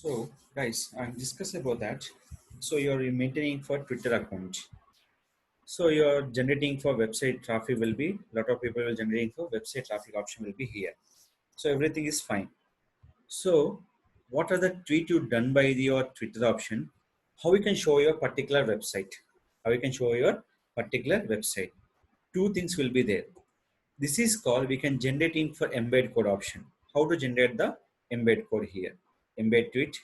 So, guys, I'm discussing about that. So, you're maintaining for Twitter account. So, you're generating for website traffic will be lot of people will generating for website traffic option will be here. So, everything is fine. So, what are the tweet you done by your Twitter option? How you can show your particular website? How you can show your particular website? Two things will be there. This is called we can generating for embed code option. How to generate the embed code here? Embed tweet,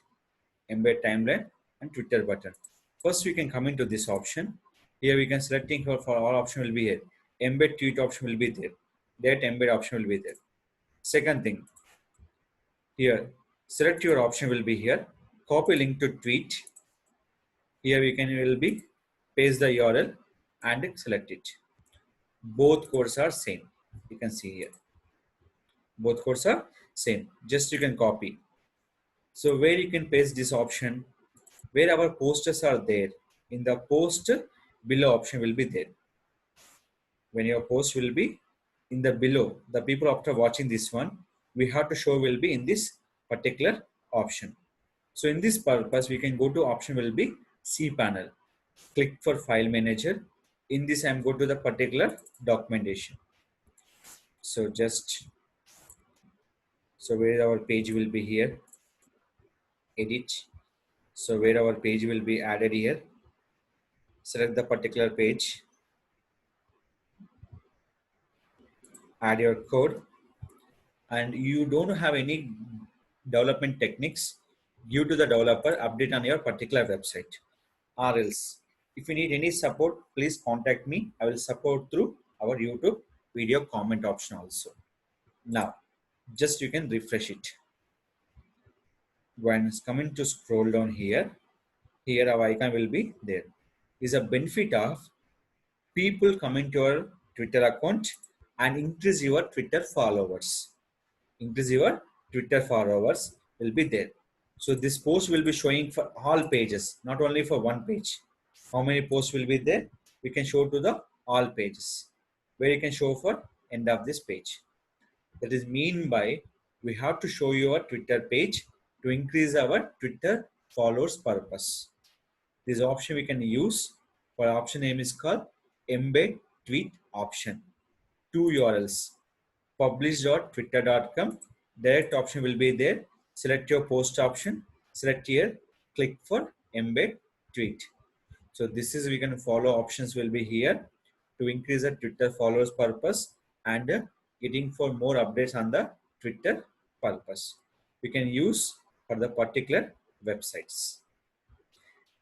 embed timeline and Twitter button. First we can come into this option. Here we can selecting for all option will be here. Embed tweet option will be there. That embed option will be there. Second thing, here select your option will be here. Copy link to tweet. Here we can will be paste the URL and select it. Both codes are same. You can see here. Both codes are same. Just you can copy. So where you can paste this option, where our posters are there, in the post below option will be there. When your post will be in the below, the people after watching this one, we have to show will be in this particular option. So in this purpose, we can go to option will be C panel. Click for file manager. In this, I'm go to the particular documentation. So where our page will be here, edit. So where our page will be added here, select the particular page, add your code, and you don't have any development techniques, give to the developer update on your particular website. Or else, if you need any support, please contact me. I will support through our YouTube video comment option also. Now, just you can refresh it. When it's coming to scroll down here, here our icon will be there. Is a benefit of people coming to your Twitter account and increase your Twitter followers. Increase your Twitter followers will be there. So this post will be showing for all pages, not only for one page. How many posts will be there? We can show to the all pages, where you can show for end of this page. That is mean by we have to show your Twitter page to increase our Twitter followers purpose. This option we can use for option name is called embed tweet option. Two URLs, publish.twitter.com. Direct option will be there. Select your post option, select here, click for embed tweet. So this is we can follow options will be here to increase the Twitter followers purpose and getting for more updates on the Twitter purpose. We can use for the particular websites.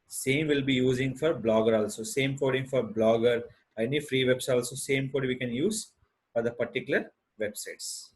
Same will be using for blogger also. Same coding for blogger. Any free website also same code we can use for the particular websites.